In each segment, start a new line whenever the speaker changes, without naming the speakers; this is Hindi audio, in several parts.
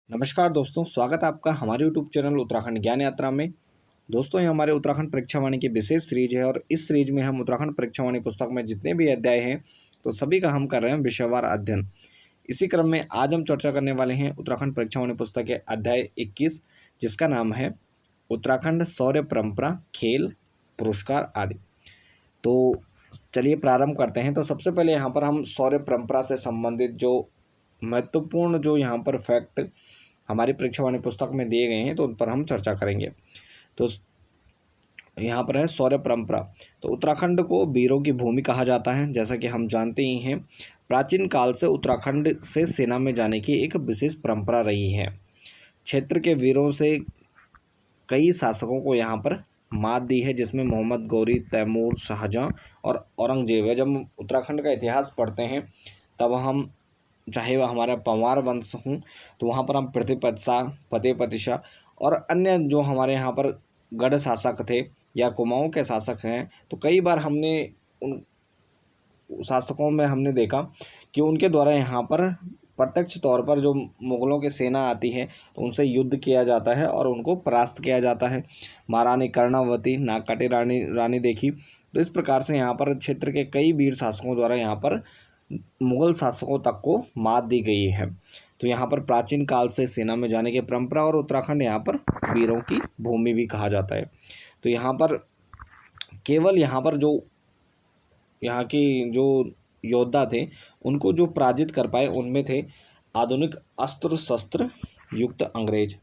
नमस्कार दोस्तों, स्वागत है आपका हमारे यूट्यूब चैनल उत्तराखंड ज्ञान यात्रा में। दोस्तों, ये हमारे उत्तराखंड परीक्षावाणी की विशेष सीरीज है और इस सीरीज में हम उत्तराखंड परीक्षावाणी पुस्तक में जितने भी अध्याय हैं तो सभी का हम कर रहे हैं विषयवार अध्ययन। इसी क्रम में आज हम चर्चा करने वाले हैं उत्तराखंड परीक्षावाणी पुस्तक के अध्याय 21, जिसका नाम है उत्तराखंड शौर्य परंपरा, खेल, पुरस्कार आदि। तो चलिए प्रारंभ करते हैं। तो सबसे पहले यहाँ पर हम शौर्य परंपरा से संबंधित जो महत्वपूर्ण जो यहाँ पर फैक्ट हमारी परीक्षावाणी पुस्तक में दिए गए हैं तो उन पर हम चर्चा करेंगे। तो यहाँ पर है शौर्य परंपरा। तो उत्तराखंड को वीरों की भूमि कहा जाता है। जैसा कि हम जानते ही हैं, प्राचीन काल से उत्तराखंड से सेना में जाने की एक विशेष परंपरा रही है। क्षेत्र के वीरों से कई शासकों को यहाँ पर मात दी है, जिसमें मोहम्मद गौरी, तैमूर, शाहजहाँ और औरंगजेब है। जब हम उत्तराखंड का इतिहास पढ़ते हैं तब हम, चाहे वह हमारा पंवार वंश हों, तो वहाँ पर हम पृथ्वीपत शाह, फतेहपति शाह और अन्य जो हमारे यहाँ पर गढ़ शासक थे या कुमाऊँ के शासक हैं, तो कई बार हमने उन शासकों में हमने देखा कि उनके द्वारा यहाँ पर प्रत्यक्ष तौर पर जो मुग़लों की सेना आती है तो उनसे युद्ध किया जाता है और उनको परास्त किया जाता है। महारानी कर्णावती, नागकाटी रानी देखी। तो इस प्रकार से यहाँ पर क्षेत्र के कई वीर शासकों द्वारा यहाँ पर मुग़ल शासकों तक को मात दी गई है। तो यहाँ पर प्राचीन काल से सेना में जाने की परंपरा और उत्तराखंड यहाँ पर वीरों की भूमि भी कहा जाता है। तो यहाँ पर केवल यहाँ पर जो यहाँ की जो योद्धा थे उनको जो पराजित कर पाए उनमें थे आधुनिक अस्त्र शस्त्र युक्त अंग्रेज।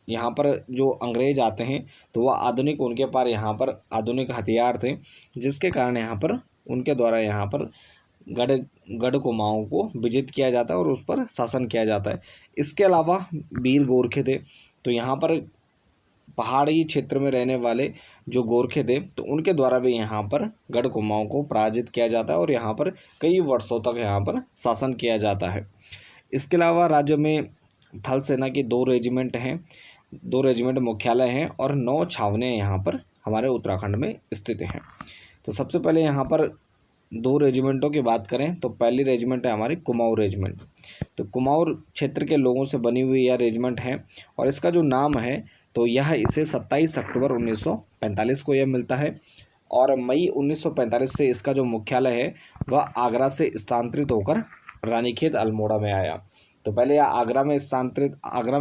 यहाँ पर जो अंग्रेज आते हैं तो वह आधुनिक, उनके पास यहाँ पर आधुनिक हथियार थे, जिसके कारण यहाँ पर उनके द्वारा यहाँ पर गढ़ कुमाऊँ को विजित किया जाता है और उस पर शासन किया जाता है। इसके अलावा वीर गोरखे थे, तो यहाँ पर पहाड़ी क्षेत्र में रहने वाले जो गोरखे थे तो उनके द्वारा भी यहाँ पर गढ़ कुमाऊँ को पराजित किया जाता है और यहाँ पर कई वर्षों तक यहाँ पर शासन किया जाता है। इसके अलावा राज्य में थल सेना की 2 रेजिमेंट हैं, 2 रेजिमेंट मुख्यालय हैं और 9 छावनियाँ यहाँ पर हमारे उत्तराखंड में स्थित हैं। तो सबसे पहले यहाँ पर 2 रेजिमेंटों की बात करें तो पहली रेजिमेंट है हमारी कुमाऊँ रेजिमेंट। तो कुमाऊँ क्षेत्र के लोगों से बनी हुई यह रेजिमेंट है और इसका जो नाम है तो यह इसे 27 अक्टूबर 1945 को यह मिलता है और मई 1945 से इसका जो मुख्यालय है वह आगरा से स्थानांतरित होकर रानीखेत अल्मोड़ा में आया। तो पहले यह आगरा में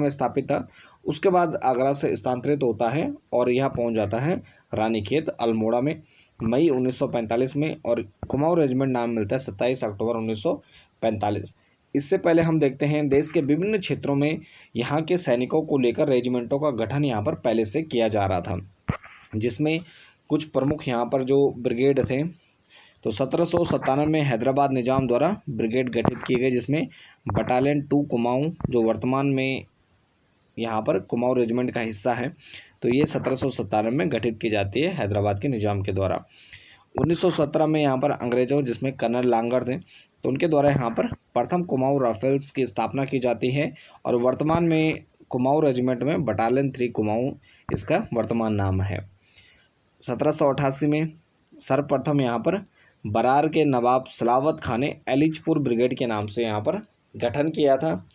स्थापित था, उसके बाद आगरा से स्थानांतरित होता है और यह पहुंच जाता है रानीखेत अल्मोड़ा में मई 1945 में, और कुमाऊँ रेजिमेंट नाम मिलता है 27 अक्टूबर 1945। इससे पहले हम देखते हैं देश के विभिन्न क्षेत्रों में यहाँ के सैनिकों को लेकर रेजिमेंटों का गठन यहाँ पर पहले से किया जा रहा था, जिसमें कुछ प्रमुख यहाँ पर जो ब्रिगेड थे। तो 1797 में हैदराबाद निजाम द्वारा ब्रिगेड गठित की गई, जिसमें बटालियन 2 कुमाऊँ जो वर्तमान में यहाँ पर कुमाऊँ रेजिमेंट का हिस्सा है, तो ये 1797 में गठित की जाती है हैदराबाद के निजाम के द्वारा। 1917 में यहाँ पर अंग्रेजों, जिसमें कर्नल लांगर थे, तो उनके द्वारा यहाँ पर प्रथम कुमाऊँ राइफल्स की स्थापना की जाती है और वर्तमान में कुमाऊँ रेजिमेंट में बटालियन 3 कुमाऊँ इसका वर्तमान नाम है। 1788 में सर्वप्रथम यहाँ पर बरार के नवाब सलावत खान ने एलिचपुर ब्रिगेड के नाम से यहाँ पर गठन किया था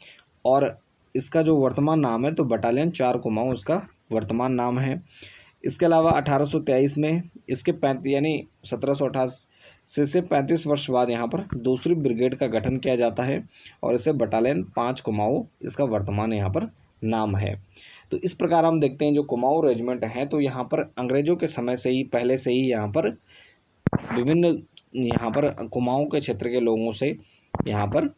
और इसका जो वर्तमान नाम है तो बटालियन 4 कुमाऊँ इसका वर्तमान नाम है। इसके अलावा 1823 में इसके 1788 से 35 वर्ष बाद यहाँ पर दूसरी ब्रिगेड का गठन किया जाता है और इसे बटालियन 5 कुमाऊँ इसका वर्तमान यहाँ पर नाम है। तो इस प्रकार हम देखते हैं जो कुमाऊँ रेजिमेंट हैं तो यहाँ पर अंग्रेज़ों के समय से ही, पहले से ही यहाँ पर विभिन्न यहाँ पर कुमाऊँ के क्षेत्र के लोगों से यहाँ पर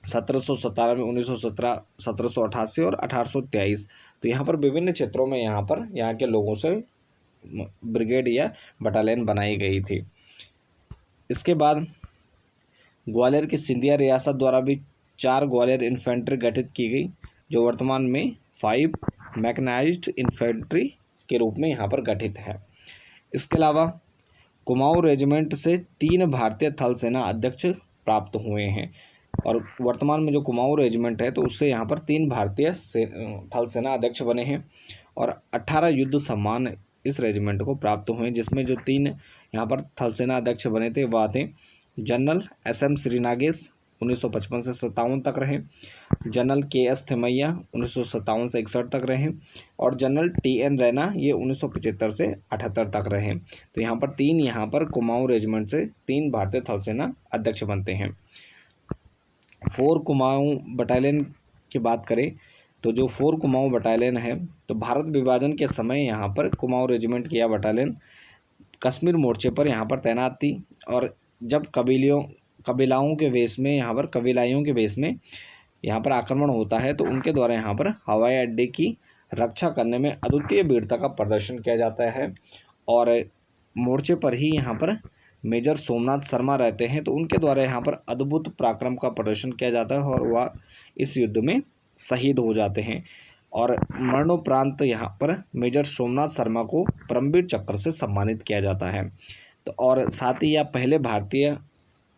1717 में 1917, 1788 और 1823, तो यहाँ पर विभिन्न क्षेत्रों में यहाँ पर यहाँ के लोगों से ब्रिगेड या बटालियन बनाई गई थी। इसके बाद ग्वालियर की सिंधिया रियासत द्वारा भी 4 ग्वालियर इन्फेंट्री गठित की गई, जो वर्तमान में 5 मैकेनाइज्ड इन्फेंट्री के रूप में यहाँ पर गठित है। इसके अलावा कुमाऊँ रेजिमेंट से 3 भारतीय थल सेना अध्यक्ष प्राप्त हुए हैं और वर्तमान में जो कुमाऊँ रेजिमेंट है तो उससे यहाँ पर 3 भारतीय थल सेना अध्यक्ष बने हैं और 18 युद्ध सम्मान इस रेजिमेंट को प्राप्त हुए, जिसमें जो 3 यहाँ पर थल सेना अध्यक्ष बने थे वह थे जनरल SM श्रीनागेश, 1955 से 57 तक रहे। General KS. थिमैया 1957 से 61 तक रहे। और जनरल टी.एन. रैना ये 1975 से 78 तक रहे। तो यहाँ पर तीन कुमाऊं रेजिमेंट से 3 भारतीय थल सेना अध्यक्ष बनते हैं। 4 कुमाऊं बटालियन की बात करें तो जो 4 कुमाऊं बटालियन है, तो भारत विभाजन के समय यहाँ पर कुमाऊं रेजिमेंट की यह बटालियन कश्मीर मोर्चे पर यहाँ पर तैनात थी। और जब कबीलाइयों के वेश में यहाँ पर आक्रमण होता है, तो उनके द्वारा यहाँ पर हवाई अड्डे की रक्षा करने में अद्वितीय वीरता का प्रदर्शन किया जाता है। और मोर्चे पर ही यहाँ पर मेजर सोमनाथ शर्मा रहते हैं, तो उनके द्वारा यहाँ पर अद्भुत पराक्रम का प्रदर्शन किया जाता है और वह इस युद्ध में शहीद हो जाते हैं। और मरणोपरांत यहाँ पर मेजर सोमनाथ शर्मा को परमवीर चक्र से सम्मानित किया जाता है। तो और साथ ही यह पहले भारतीय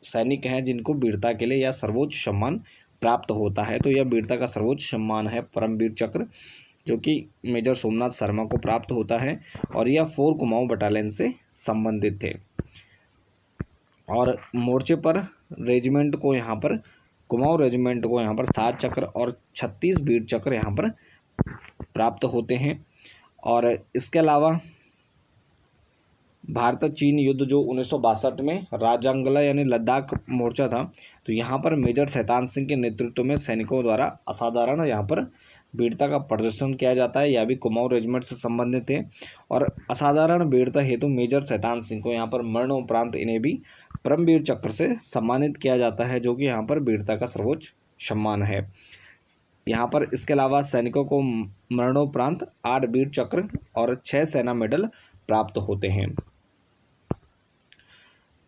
सैनिक हैं जिनको वीरता के लिए यह सर्वोच्च सम्मान प्राप्त होता है। तो यह वीरता का सर्वोच्च सम्मान है परमवीर चक्र, जो कि मेजर सोमनाथ शर्मा को प्राप्त होता है। और यह 4 कुमाऊं बटालियन से संबंधित थे। और मोर्चे पर रेजिमेंट को यहाँ पर कुमाऊं रेजिमेंट को यहाँ पर 7 चक्र और 36 वीर चक्र यहाँ पर प्राप्त होते हैं। और इसके अलावा भारत चीन युद्ध जो 1962 में राजांगला यानी लद्दाख मोर्चा था, तो यहाँ पर मेजर शैतान सिंह के नेतृत्व में सैनिकों द्वारा असाधारण यहाँ पर वीरता का प्रदर्शन किया जाता है। यह भी कुमाऊं रेजिमेंट से संबंधित है। और असाधारण वीरता हेतु मेजर शैतान सिंह को यहाँ पर मरणोपरांत इन्हें भी परमवीर चक्र से सम्मानित किया जाता है, जो कि यहाँ पर वीरता का सर्वोच्च सम्मान है। यहाँ पर इसके अलावा सैनिकों को मरणोपरांत 8 वीर चक्र और 6 सेना मेडल प्राप्त होते हैं।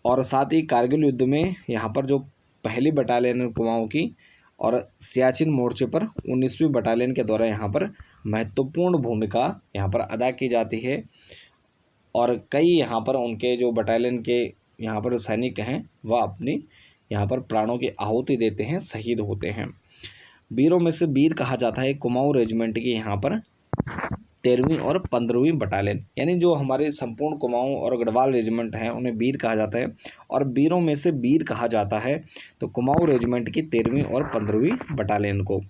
और साथ ही कारगिल युद्ध में यहाँ पर जो पहली बटालियन कुमाऊं की और सियाचिन मोर्चे पर 19वीं बटालियन के द्वारा यहाँ पर महत्वपूर्ण भूमिका यहाँ पर अदा की जाती है। और कई यहाँ पर उनके जो बटालियन के यहाँ पर सैनिक हैं वह अपनी यहाँ पर प्राणों की आहुति देते हैं, शहीद होते हैं। वीरों में से वीर कहा जाता है कुमाऊं रेजिमेंट की यहाँ पर 13वीं और 15वीं बटालियन, यानी जो हमारे संपूर्ण कुमाऊं और गढ़वाल रेजिमेंट हैं उन्हें वीर कहा जाता है। और वीरों में से वीर कहा जाता है तो कुमाऊं रेजिमेंट की 13वीं और 15वीं बटालियन को।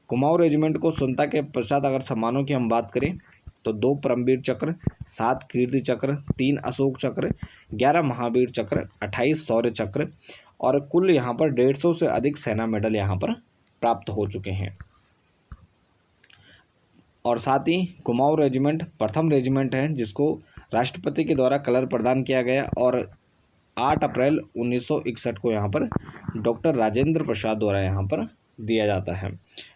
कुमाऊं रेजिमेंट को स्वतंत्रता के पश्चात अगर सम्मानों की हम बात करें तो 2 परमवीर चक्र, 7 कीर्ति चक्र, 3 अशोक चक्र, 11 महावीर चक्र, 28 शौर्य चक्र और कुल यहाँ पर 150 से अधिक सेना मेडल यहाँ पर प्राप्त हो चुके हैं। और साथ ही कुमाऊं रेजिमेंट प्रथम रेजिमेंट है जिसको राष्ट्रपति के द्वारा कलर प्रदान किया गया और 8 अप्रैल 1961 को यहाँ पर डॉक्टर राजेंद्र प्रसाद द्वारा यहाँ पर दिया जाता है।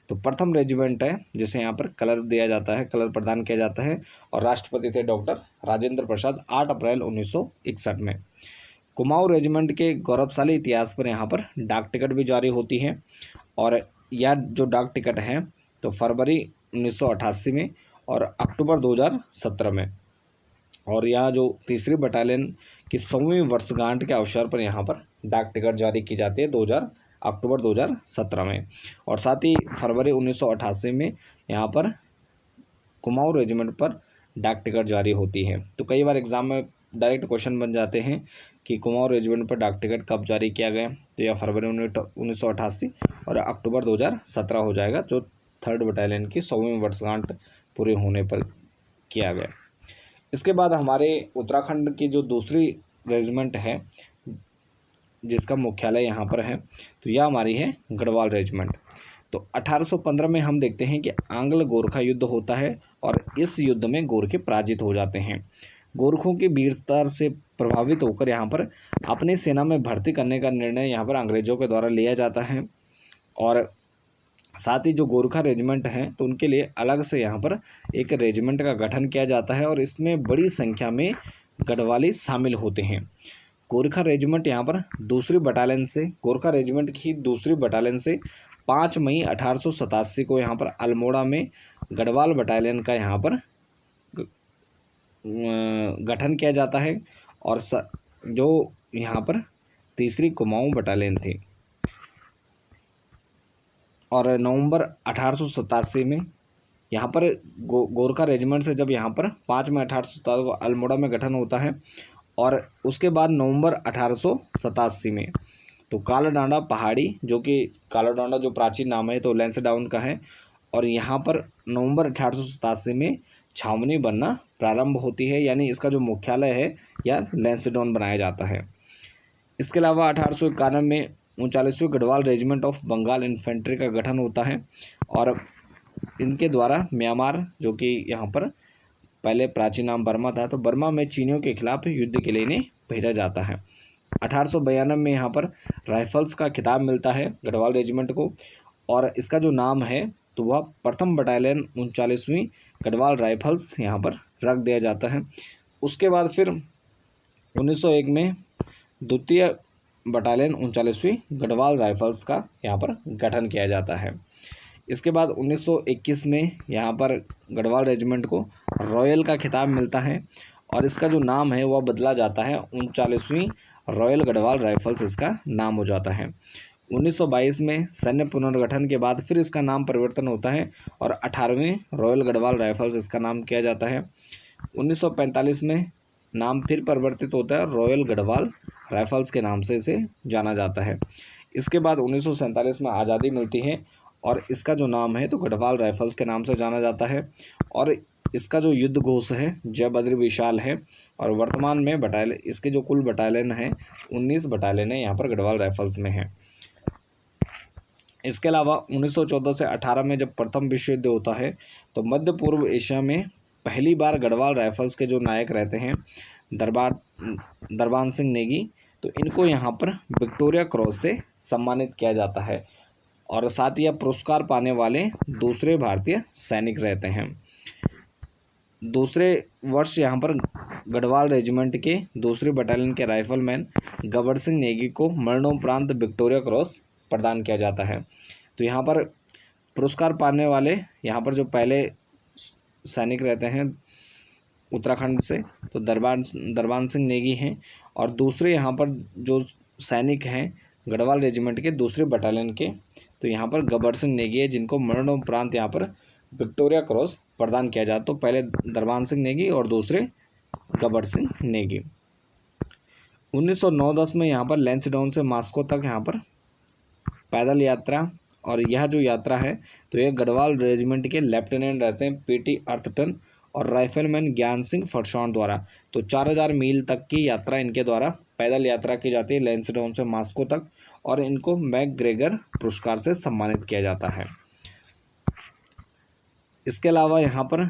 तो प्रथम रेजिमेंट है जिसे यहाँ पर कलर दिया जाता है, कलर प्रदान किया जाता है और राष्ट्रपति थे डॉक्टर राजेंद्र प्रसाद 8 अप्रैल 1961 में। कुमाऊं रेजिमेंट के गौरवशाली इतिहास पर यहाँ पर डाक टिकट भी जारी होती है। और यह जो डाक टिकट है तो फरवरी 1988 में और अक्टूबर 2017 में। और यहाँ जो 3री बटालियन की 100वीं वर्षगांठ के अवसर पर यहाँ पर डाक टिकट जारी की जाती है अक्टूबर 2017 में। और साथ ही फरवरी 1988 में यहाँ पर कुमाऊं रेजिमेंट पर डाक टिकट जारी होती है। तो कई बार एग्जाम में डायरेक्ट क्वेश्चन बन जाते हैं कि कुमाऊं रेजिमेंट पर डाक टिकट कब जारी किया गया, तो यह फरवरी 1988 और अक्टूबर 2017 हो जाएगा, जो 3rd बटालियन की 100वीं वर्षगांठ पूरे होने पर किया गया। इसके बाद हमारे उत्तराखंड की जो दूसरी रेजिमेंट है जिसका मुख्यालय यहाँ पर है, तो यह हमारी है गढ़वाल रेजिमेंट। तो 1815 में हम देखते हैं कि आंग्ल गोरखा युद्ध होता है और इस युद्ध में गोरखे पराजित हो जाते हैं। गोरखों की वीरता से प्रभावित होकर यहाँ पर अपनी सेना में भर्ती करने का निर्णय यहाँ पर अंग्रेजों के द्वारा लिया जाता है। और साथ ही जो गोरखा रेजिमेंट हैं तो उनके लिए अलग से यहाँ पर एक रेजिमेंट का गठन किया जाता है और इसमें बड़ी संख्या में गढ़वाली शामिल होते हैं। गोरखा रेजिमेंट यहाँ पर गोरखा रेजिमेंट की दूसरी बटालियन से 5 मई 1887 को यहाँ पर अल्मोड़ा में गढ़वाल बटालियन का यहाँ पर गठन किया जाता है। और जो यहाँ पर 3री कुमाऊं बटालियन थी। और नवंबर 1887 में यहाँ पर गोरखा रेजिमेंट से जब यहाँ पर 5 मई 1887 को अल्मोड़ा में गठन होता है और उसके बाद नवंबर 1887 में तो कालाडांडा पहाड़ी, जो कि कालाडांडा जो प्राचीन नाम है तो लैंसडाउन का है, और यहाँ पर नवंबर 1887 में छावनी बनना प्रारंभ होती है, यानी इसका जो मुख्यालय है यह लैंसडाउन बनाया जाता है। इसके अलावा 1891 में 39वीं Garhwal regiment of Bengal infantry का गठन होता है, और इनके द्वारा म्यांमार, जो कि यहाँ पर पहले प्राचीन नाम बर्मा था, तो बर्मा में चीनियों के खिलाफ युद्ध के लिए इन्हें भेजा जाता है। 1892 में यहाँ पर राइफल्स का खिताब मिलता है गढ़वाल रेजिमेंट को, और इसका जो नाम है तो वह प्रथम बटालियन 39वीं गढ़वाल राइफल्स यहाँ पर रख दिया जाता है। उसके बाद फिर 1901 में द्वितीय बटालियन 39वीं गढ़वाल राइफल्स का यहाँ पर गठन किया जाता है। इसके बाद 1921 में यहाँ पर गढ़वाल रेजिमेंट को रॉयल का खिताब मिलता है, और इसका जो नाम है वह बदला जाता है, 39वीं रॉयल गढ़वाल राइफल्स इसका नाम हो जाता है। 1922 में सैन्य पुनर्गठन के बाद फिर इसका नाम परिवर्तन होता है, और 18वीं रॉयल गढ़वाल राइफल्स इसका नाम किया जाता है। 1945 में नाम फिर परिवर्तित होता है, रॉयल गढ़वाल राइफल्स के नाम से इसे जाना जाता है। इसके बाद 1947 में आज़ादी मिलती है, और इसका जो नाम है तो गढ़वाल राइफल्स के नाम से जाना जाता है, और इसका जो युद्ध घोष है जय बद्र विशाल है, और वर्तमान में बटालियन, इसके जो कुल बटालियन है 19 बटालियन यहाँ पर गढ़वाल राइफल्स में है। इसके अलावा 1914 से 18 में जब प्रथम विश्व युद्ध होता है तो मध्य पूर्व एशिया में पहली बार गढ़वाल राइफल्स के जो नायक रहते हैं दरबान सिंह नेगी, तो इनको यहाँ पर विक्टोरिया क्रॉस से सम्मानित किया जाता है, और साथ ही यह पुरस्कार पाने वाले दूसरे भारतीय सैनिक रहते हैं। दूसरे वर्ष यहाँ पर गढ़वाल रेजिमेंट के दूसरी बटालियन के राइफलमैन गबर सिंह नेगी को मरणोपरांत विक्टोरिया क्रॉस प्रदान किया जाता है। तो यहाँ पर पुरस्कार पाने वाले यहाँ पर जो पहले सैनिक रहते हैं उत्तराखंड से तो दरबान सिंह नेगी हैं, और दूसरे यहाँ पर जो सैनिक हैं गढ़वाल रेजिमेंट के दूसरे बटालियन के, तो यहाँ पर गबर सिंह नेगी है, जिनको मरणोपरांत यहाँ पर विक्टोरिया क्रॉस प्रदान किया जाता। तो पहले दरबान सिंह नेगी और दूसरे गबर सिंह नेगी। 1909-10 में यहाँ पर लैंसडाउन से मॉस्को तक यहाँ पर पैदल यात्रा, और यह जो यात्रा है तो यह गढ़वाल रेजिमेंट के लेफ्टिनेंट रहते हैं पीटी अर्थटन और राइफलमैन ज्ञान सिंह फरसौन द्वारा, तो 4000 मील तक की यात्रा इनके द्वारा पैदल यात्रा की जाती है लैंसडाउन से मॉस्को तक, और इनको मैकग्रेगर पुरस्कार से सम्मानित किया जाता है। इसके अलावा यहाँ पर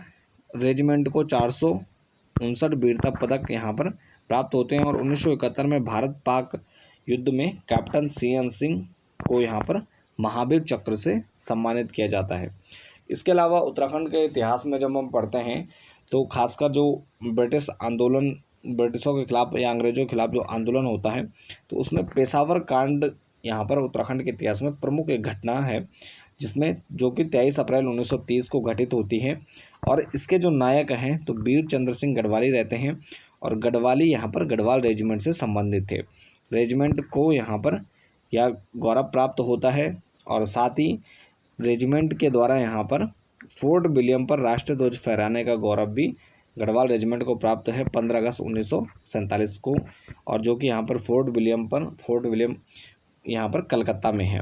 रेजिमेंट को 459 वीरता पदक यहाँ पर प्राप्त होते हैं, और 1971 में भारत पाक युद्ध में कैप्टन CN सिंह को यहाँ पर महावीर चक्र से सम्मानित किया जाता है। इसके अलावा उत्तराखंड के इतिहास में जब हम पढ़ते हैं तो खासकर जो ब्रिटिश आंदोलन, ब्रिटिशों के खिलाफ या अंग्रेजों के खिलाफ जो आंदोलन होता है तो उसमें पेशावर कांड यहाँ पर उत्तराखंड के इतिहास में प्रमुख एक घटना है, जिसमें जो कि 23 अप्रैल 1930 को घटित होती है, और इसके जो नायक हैं तो वीर चंद्र सिंह गढ़वाली रहते हैं, और गढ़वाली यहाँ पर गढ़वाल रेजिमेंट से संबंधित थे। रेजिमेंट को यहाँ पर यह गौरव प्राप्त होता है, और साथ ही रेजिमेंट के द्वारा यहाँ पर फोर्ट विलियम पर राष्ट्रीय ध्वज फहराने का गौरव भी गढ़वाल रेजिमेंट को प्राप्त है 15 अगस्त 1947 को, और जो कि यहाँ पर फोर्ट विलियम यहाँ पर कलकत्ता में है।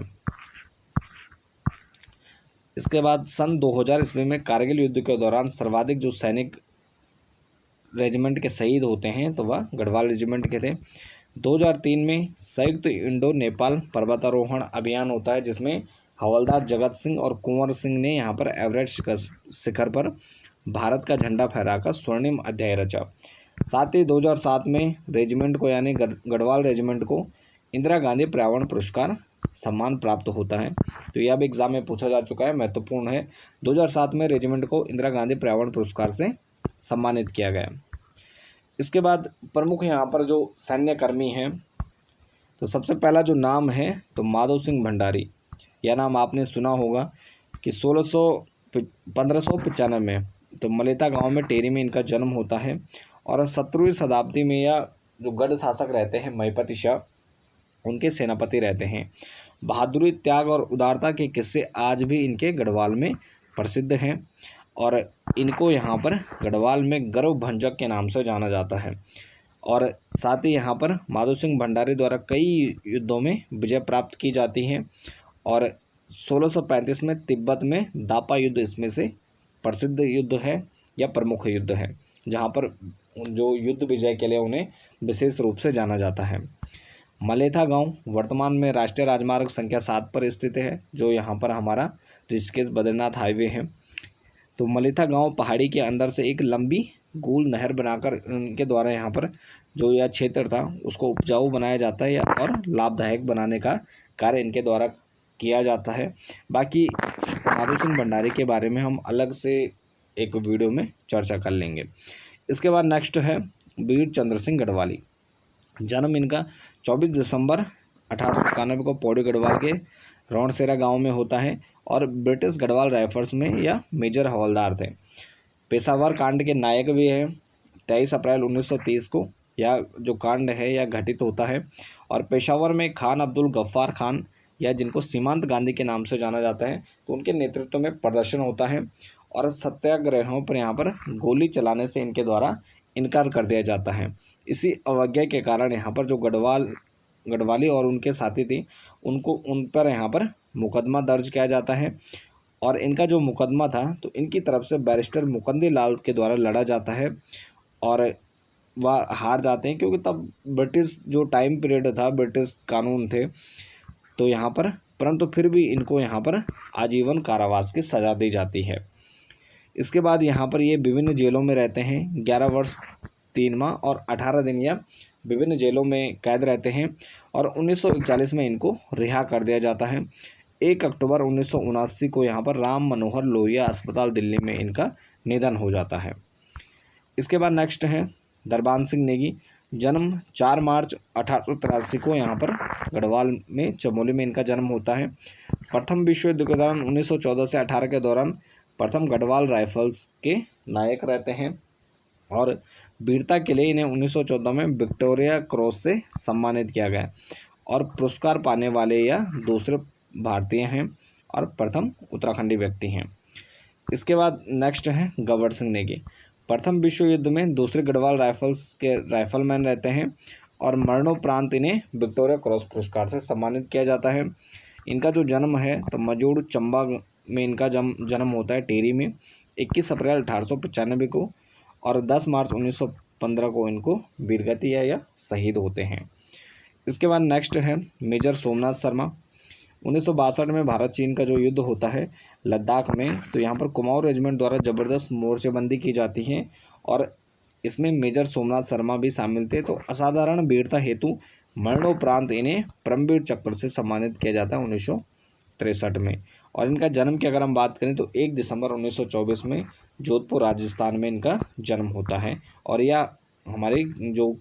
इसके बाद सन 2000 ईस्वी में कारगिल युद्ध के दौरान सर्वाधिक जो सैनिक रेजिमेंट के शहीद होते हैं तो वह गढ़वाल रेजिमेंट के थे। 2003 में संयुक्त इंडो नेपाल पर्वतारोहण अभियान होता है, जिसमें हवलदार जगत सिंह और कुंवर सिंह ने यहाँ पर एवरेस्ट शिखर पर भारत का झंडा फहराकर स्वर्णिम अध्याय रचा। साथ ही 2007 में रेजिमेंट को यानी गढ़वाल रेजिमेंट को इंदिरा गांधी पर्यावरण पुरस्कार सम्मान प्राप्त होता है। तो यह अब एग्जाम में पूछा जा चुका है, महत्वपूर्ण है। 2007 में रेजिमेंट को इंदिरा गांधी पर्यावरण पुरस्कार से सम्मानित किया गया। इसके बाद प्रमुख यहाँ पर जो सैन्य कर्मी हैं तो सबसे पहला जो नाम है तो माधव सिंह भंडारी। यह नाम आपने सुना होगा कि 1595 में तो मलेता गांव में टेरी में इनका जन्म होता है, और 17वीं शताब्दी में यह जो गढ़ शासक रहते हैं महिपति शाह, उनके सेनापति रहते हैं। बहादुरी, त्याग और उदारता के किस्से आज भी इनके गढ़वाल में प्रसिद्ध हैं, और इनको यहाँ पर गढ़वाल में गर्व भंजक के नाम से जाना जाता है। और साथ ही यहाँ पर माधो सिंह भंडारी द्वारा कई युद्धों में विजय प्राप्त की जाती है। और 1635 में तिब्बत में दापा युद्ध इसमें से प्रसिद्ध युद्ध है या प्रमुख युद्ध है, जहाँ पर जो युद्ध विजय के लिए उन्हें विशेष रूप से जाना जाता है। मलेथा गांव वर्तमान में राष्ट्रीय राजमार्ग संख्या 7 पर स्थित है, जो यहाँ पर हमारा ऋषिकेश बद्रीनाथ हाईवे है। तो मलेथा गांव पहाड़ी के अंदर से एक लंबी गोल नहर बनाकर उनके द्वारा यहाँ पर जो यह क्षेत्र था उसको उपजाऊ बनाया जाता है और लाभदायक बनाने का कार्य इनके द्वारा किया जाता है। बाकी माधो सिंह भंडारी के बारे में हम अलग से एक वीडियो में चर्चा कर लेंगे। इसके बाद नेक्स्ट है वीर चंद्र सिंह गढ़वाली। जन्म इनका 24 दिसंबर 1891 को पौड़ी गढ़वाल के रौणसेरा गांव में होता है और ब्रिटिश गढ़वाल राइफल्स में या मेजर हवलदार थे। पेशावर कांड के नायक भी हैं। 23 अप्रैल 1930 को यह जो कांड है यह घटित होता है और पेशावर में खान अब्दुल गफ्फार खान या जिनको सीमांत गांधी के नाम से जाना जाता है, तो उनके नेतृत्व में प्रदर्शन होता है और सत्याग्रहों पर यहाँ पर गोली चलाने से इनके द्वारा इनकार कर दिया जाता है। इसी अवज्ञा के कारण यहाँ पर जो गढ़वाली और उनके साथी थे उन पर यहाँ पर मुकदमा दर्ज किया जाता है और इनका जो मुकदमा था तो इनकी तरफ से बैरिस्टर मुकंदी लाल के द्वारा लड़ा जाता है और वह हार जाते हैं, क्योंकि तब ब्रिटिश जो टाइम पीरियड था, ब्रिटिश कानून थे तो यहाँ पर, परंतु फिर भी इनको यहाँ पर आजीवन कारावास की सज़ा दी जाती है। इसके बाद यहाँ पर ये विभिन्न जेलों में रहते हैं। 11 वर्ष 3 माह और 18 दिन या विभिन्न जेलों में कैद रहते हैं और 1941 में इनको रिहा कर दिया जाता है। 1 अक्टूबर 1979 को यहाँ पर राम मनोहर लोहिया अस्पताल दिल्ली में इनका निधन हो जाता है। इसके बाद नेक्स्ट है दरबान सिंह नेगी। जन्म 4 मार्च 1883 को यहाँ पर गढ़वाल में चमोली में इनका जन्म होता है। प्रथम विश्व युद्ध के दौरान 1914 से 18 के दौरान प्रथम गढ़वाल राइफल्स के नायक रहते हैं और वीरता के लिए इन्हें 1914 में विक्टोरिया क्रॉस से सम्मानित किया गया और पुरस्कार पाने वाले या दूसरे भारतीय हैं और प्रथम उत्तराखंडी व्यक्ति हैं। इसके बाद नेक्स्ट है गबर सिंह नेगी। प्रथम विश्व युद्ध में दूसरे गढ़वाल राइफल्स के राइफलमैन रहते हैं और मरणोपरांत इन्हें विक्टोरिया क्रॉस पुरस्कार से सम्मानित किया जाता है। इनका जो जन्म है तो मजूड़ चंबा में इनका जन्म होता है, टेरी में 21 अप्रैल 1895 को और 10 मार्च 1915 को इनको वीरगति या शहीद होते हैं। इसके बाद नेक्स्ट है मेजर सोमनाथ शर्मा। 1962 में भारत चीन का जो युद्ध होता है लद्दाख में, तो यहाँ पर कुमाऊं रेजिमेंट द्वारा ज़बरदस्त मोर्चेबंदी की जाती है और इसमें मेजर सोमनाथ शर्मा भी शामिल थे। तो असाधारण वीरता हेतु मरणोपरांत इन्हें परमवीर चक्र से सम्मानित किया जाता है 1963 में। और इनका जन्म की अगर हम बात करें तो 1 दिसंबर 1924 में जोधपुर राजस्थान में इनका जन्म होता है और यह हमारी जो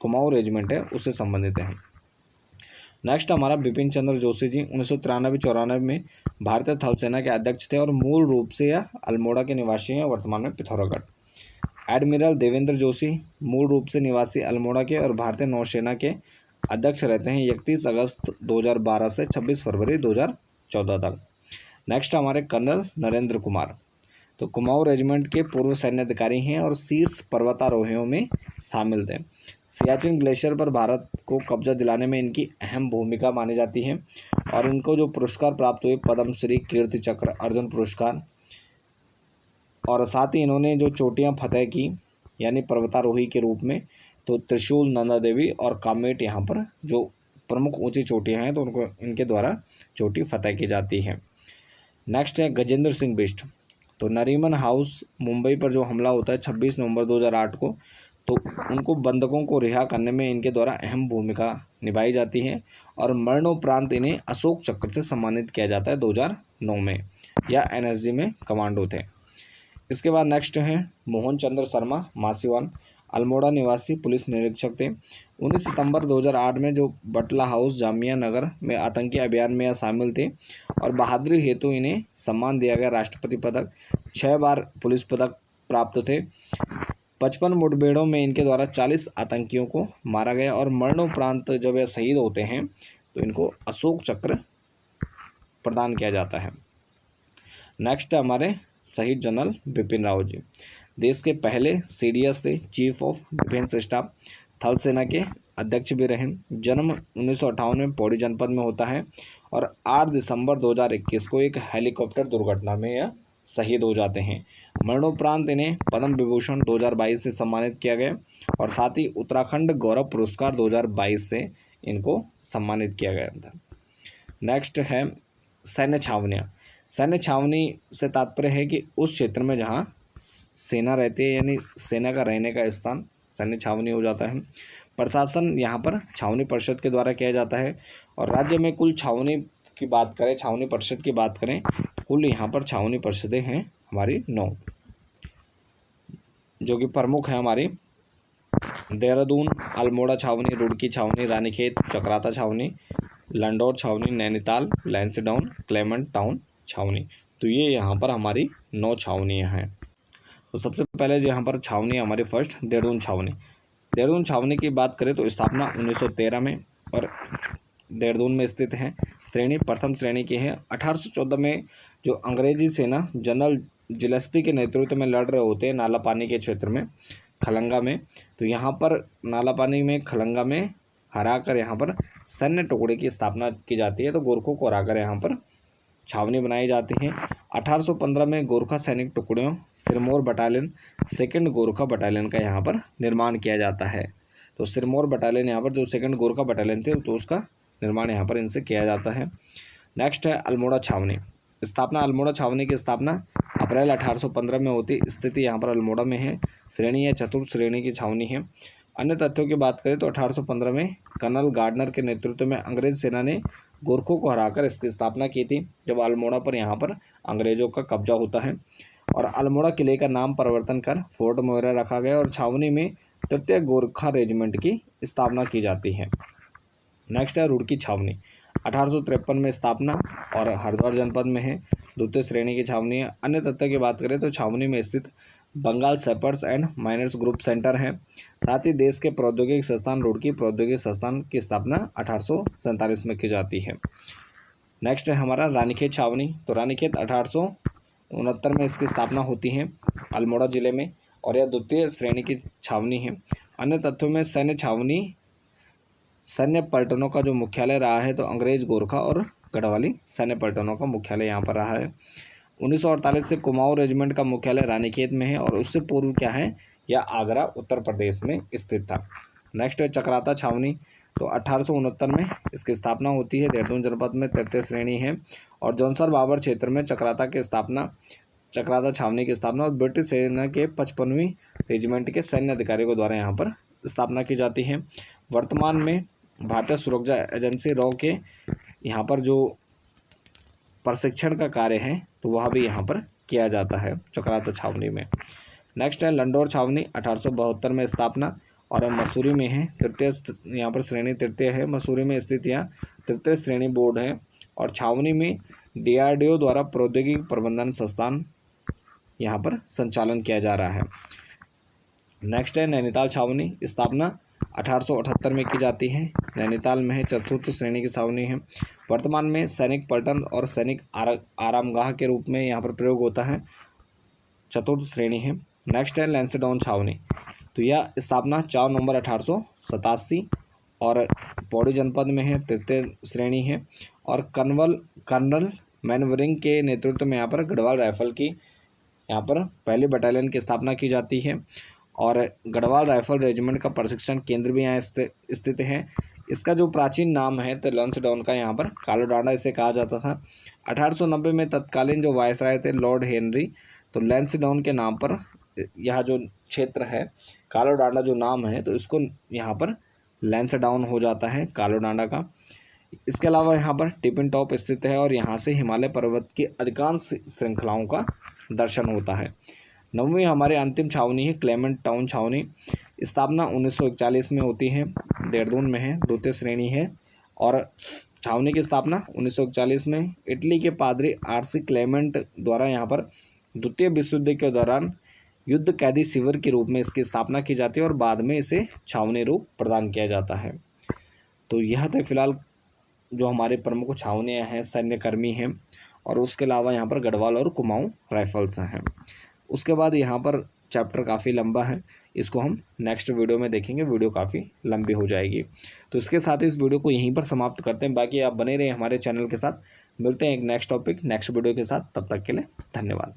कुमाऊं रेजिमेंट है उससे संबंधित है। नेक्स्ट हमारा बिपिन चंद्र जोशी जी 1993-94 में भारतीय थल सेना के अध्यक्ष थे और मूल रूप से यह अल्मोड़ा के निवासी हैं, वर्तमान में पिथौरागढ़। एडमिरल देवेंद्र जोशी मूल रूप से निवासी अल्मोड़ा के और भारतीय नौसेना के अध्यक्ष रहते हैं 31 अगस्त 2012 से 26 फरवरी 2014 तक। नेक्स्ट हमारे कर्नल नरेंद्र कुमार, तो कुमाऊं रेजिमेंट के पूर्व सैन्य अधिकारी हैं और शीर्ष पर्वतारोहियों में शामिल थे। सियाचिन ग्लेशियर पर भारत को कब्जा दिलाने में इनकी अहम भूमिका मानी जाती है और इनको जो पुरस्कार प्राप्त हुए पद्मश्री, कीर्ति चक्र, अर्जुन पुरस्कार और साथ ही इन्होंने जो चोटियां फतेह की यानी पर्वतारोही के रूप में, तो त्रिशूल, नंदा देवी और कामेट यहाँ पर जो प्रमुख ऊंची चोटियाँ हैं तो उनको इनके द्वारा चोटी फतेह की जाती है। नेक्स्ट है गजेंद्र सिंह बिष्ट, तो नरीमन हाउस मुंबई पर जो हमला होता है 26 नवंबर 2008 को, तो उनको बंधकों को रिहा करने में इनके द्वारा अहम भूमिका निभाई जाती है और मरणोपरांत इन्हें अशोक चक्र से सम्मानित किया जाता है 2009 में, या एनएसजी में कमांडो थे। इसके बाद नेक्स्ट है मोहन चंद्र शर्मा मासीवान, अल्मोड़ा निवासी पुलिस निरीक्षक थे। 19 सितंबर 2008 में जो बटला हाउस जामिया नगर में आतंकी अभियान में यह शामिल थे और बहादुरी हेतु इन्हें सम्मान दिया गया, राष्ट्रपति पदक, 6 बार पुलिस पदक प्राप्त थे। 55 मुठभेड़ों में इनके द्वारा 40 आतंकियों को मारा गया और मरणोपरांत जब यह शहीद होते हैं तो इनको अशोक चक्र प्रदान किया जाता है। नेक्स्ट हमारे शहीद जनरल बिपिन रावत जी, देश के पहले सीडीएस थे, चीफ ऑफ डिफेंस स्टाफ। थल सेना के अध्यक्ष भी रहे। जन्म 1958 में पौड़ी जनपद में होता है और 8 दिसंबर 2021 को एक हेलीकॉप्टर दुर्घटना में यह शहीद हो जाते हैं। मरणोपरांत इन्हें पद्म विभूषण 2022 से सम्मानित किया गया और साथ ही उत्तराखंड गौरव पुरस्कार 2022 से इनको सम्मानित किया गया था। नेक्स्ट है सैन्य छावनियाँ। सैन्य छावनी से तात्पर्य है कि उस क्षेत्र में जहाँ सेना रहती है, यानी सेना का रहने का स्थान सैन्य छावनी हो जाता है। प्रशासन यहाँ पर छावनी परिषद के द्वारा किया जाता है और राज्य में कुल छावनी की बात करें, छावनी परिषद की बात करें, कुल यहाँ पर छावनी परिषदें हैं हमारी 9, जो कि प्रमुख है हमारी देहरादून, अल्मोड़ा छावनी, रुड़की छावनी, रानीखेत, चकराता छावनी, लंडौर छावनी, नैनीताल, लैंसडाउन, क्लेमेंट टाउन छावनी। तो ये यहाँ पर हमारी 9 छावनियाँ हैं। तो सबसे पहले जो यहाँ पर छावनी हमारी फर्स्ट देहरादून छावनी। देहरादून छावनी की बात करें तो स्थापना 1913 में और देहरादून में स्थित है। श्रेणी प्रथम श्रेणी की है। 1814 में जो अंग्रेजी सेना जनरल जिलेस्पी के नेतृत्व में लड़ रहे होते हैं नालापानी के क्षेत्र में, खलंगा में, तो यहाँ पर नालापानी में खलंगा में हराकर यहाँ पर सैन्य टुकड़े की स्थापना की जाती है। तो गोरखों को हराकर यहाँ पर छावनी बनाई जाती है। 1815 में गोरखा सैनिक टुकड़ियों Sirmaur battalion, second Gorkha battalion का यहाँ पर निर्माण किया जाता है। तो सिरमौर बटालियन यहाँ पर जो सेकंड गोरखा बटालियन थे तो उसका निर्माण यहाँ पर इनसे किया जाता है। नेक्स्ट है अल्मोड़ा छावनी। स्थापना अल्मोड़ा छावनी की स्थापना अप्रैल 1815 में होती। स्थिति यहाँ पर अल्मोड़ा में है। श्रेणी है चतुर्थ श्रेणी की छावनी है। अन्य तथ्यों की बात करें तो 1815 में कर्नल गार्डनर के नेतृत्व में अंग्रेज सेना ने गोरखों को हराकर इसकी स्थापना की थी, जब अल्मोड़ा पर यहाँ पर अंग्रेजों का कब्जा होता है और अल्मोड़ा किले का नाम परिवर्तन कर फोर्ट मोरेरा रखा गया और छावनी में 3य गोरखा रेजिमेंट की स्थापना की जाती है। नेक्स्ट है रुड़की छावनी। 1853 में स्थापना और हरिद्वार जनपद में है। 2य श्रेणी की छावनी है। अन्य तथ्य की बात करें तो छावनी में स्थित Bengal sappers and miners group centre है। साथ ही देश के प्रौद्योगिक संस्थान रुड़की प्रौद्योगिक संस्थान की स्थापना 1847 में की जाती है। नेक्स्ट है हमारा रानीखेत छावनी। तो रानीखेत 1869 में इसकी स्थापना होती है अल्मोड़ा जिले में और यह 2य श्रेणी की छावनी है। अन्य तथ्यों में सैन्य छावनी सैन्य पलटनों का जो मुख्यालय रहा है तो अंग्रेज गोरखा और गढ़वाली सैन्य पलटनों का मुख्यालय यहाँ पर रहा है। 1948 से कुमाऊं रेजिमेंट का मुख्यालय रानीखेत में है और उससे पूर्व क्या है, यह आगरा उत्तर प्रदेश में स्थित था। नेक्स्ट है चकराता छावनी। तो 1869 में इसकी स्थापना होती है। देहरादून जनपद में 3य श्रेणी है और जौनसर बाबर क्षेत्र में चकराता छावनी की स्थापना और ब्रिटिश सेना के 55वीं रेजिमेंट के सैन्य अधिकारियों द्वारा यहाँ पर स्थापना की जाती है। वर्तमान में भारतीय सुरक्षा एजेंसी रॉ के यहाँ पर जो प्रशिक्षण का कार्य है तो वह भी यहाँ पर किया जाता है चकराता छावनी में। नेक्स्ट है लंडौर छावनी। 1872 में स्थापना और मसूरी में है। 3य यहाँ पर श्रेणी 3य है। मसूरी में स्थित यहाँ 3य श्रेणी बोर्ड है और छावनी में DRDO द्वारा प्रौद्योगिकी प्रबंधन संस्थान यहाँ पर संचालन किया जा रहा है। नेक्स्ट है नैनीताल छावनी। स्थापना 1878 में की जाती है। नैनीताल में है। 4th श्रेणी की छावनी है। वर्तमान में सैनिक पलटन और सैनिक आरामगाह के रूप में यहाँ पर प्रयोग होता है। 4th श्रेणी है। नेक्स्ट है लैंसडाउन छावनी। तो यह स्थापना 4 नवंबर 1887 और पौड़ी जनपद में है। 3य श्रेणी है और कर्नल मैनवरिंग के नेतृत्व में यहाँ पर गढ़वाल राइफल की यहाँ पर पहली बटालियन की स्थापना की जाती है और गढ़वाल राइफल रेजिमेंट का प्रशिक्षण केंद्र भी यहाँ स्थित है। इसका जो प्राचीन नाम है तो लैंसडाउन का यहाँ पर कालो डांडा इसे कहा जाता था। 1890 में तत्कालीन जो वायसराय थे लॉर्ड हेनरी, तो लैंसडाउन के नाम पर यह जो क्षेत्र है कालो डांडा जो नाम है तो इसको यहाँ पर लैंसडाउन हो जाता है कालो डांडा का। इसके अलावा यहाँ पर टिपिन टॉप स्थित है और यहाँ से हिमालय पर्वत की अधिकांश श्रृंखलाओं का दर्शन होता है। 9वीं हमारे अंतिम छावनी है क्लेमेंट टाउन छावनी। स्थापना 1941 में होती है। देहरादून में है। 2य श्रेणी है और छावनी की स्थापना 1941 में इटली के पादरी RC क्लेमेंट द्वारा यहाँ पर 2य विश्व युद्ध के दौरान युद्ध कैदी शिविर के रूप में इसकी स्थापना की जाती है और बाद में इसे छावनी रूप प्रदान किया जाता है। तो यह थे फिलहाल जो हमारे प्रमुख छावनियाँ हैं, सैन्यकर्मी हैं और उसके अलावा यहाँ पर गढ़वाल और कुमाऊं राइफल्स हैं। उसके बाद यहाँ पर चैप्टर काफ़ी लंबा है। इसको हम नेक्स्ट वीडियो में देखेंगे, वीडियो काफ़ी लंबी हो जाएगी। तो इसके साथ ही इस वीडियो को यहीं पर समाप्त करते हैं। बाकी आप बने रहें हमारे चैनल के साथ। मिलते हैं एक नेक्स्ट टॉपिक नेक्स्ट वीडियो के साथ, तब तक के लिए धन्यवाद।